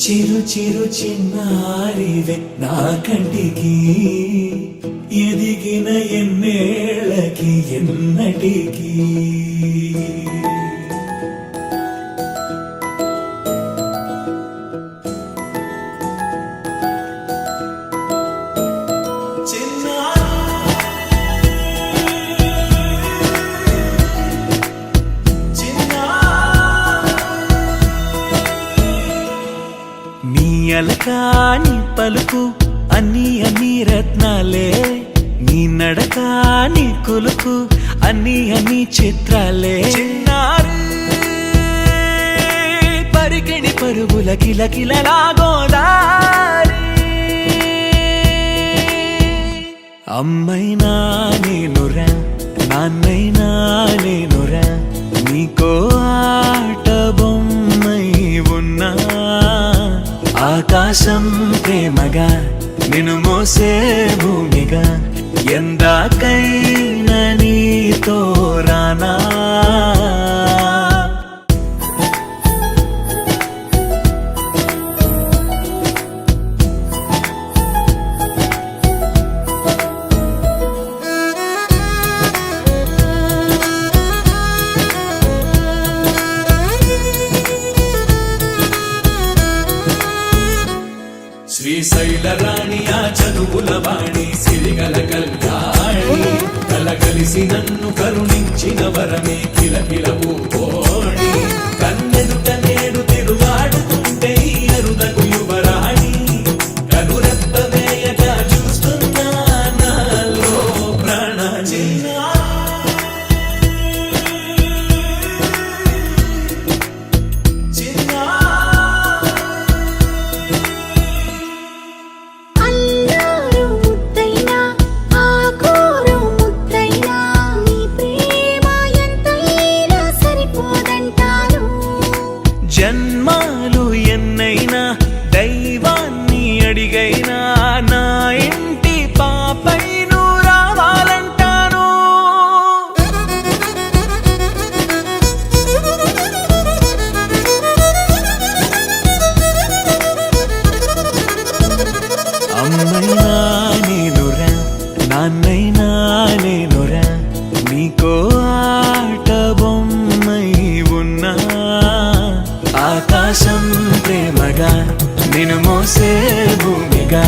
చిరు చిరు చిన్నారివే నా కంటికి ఎదిగిన ఎన్నేళ్ళకి ఎన్నటికి అలకాని పలుకు అన్ని అన్ని రత్నాలే నీ నడక నీ కులుకు అన్ని అన్ని చిత్రాలే చిన్నారు పరికిణి పరుగుల కిలకిలలాగోదారి అమ్మైనా నేనురా నాన్నైనా నేనురా నీకో ఆట బొమ్మై ఉన్నా ఆకాశం ప్రేమగా నిన్ను మోసే భూమిగా ఎందాకైనా నీతో రానా శ్రీశైల రాణి ఆ చదువుల వాణి సిరిగల కళ్యాణి కలగలిసి నన్ను కరుణించిన వరమే కిలకిలవు ఓణి కన్నెదుట నేడు తిరుగాడుతుంటే అరుదగు యువరాణి కనురెప్ప వేయగా చూస్తున్నా నాలో ప్రాణ జన్మాలు ఎన్నైనా దైవాన్ని అడిగైనా నా ఇంటి పాపై నువ్వు రావాలంటాను అమ్మైనా నేనురా నాన్నైనా నేనురా నీకో ఆట బొమ్మై ఉన్నా ఆకాశం ప్రేమగా నిన్ను మోసే భూమిగా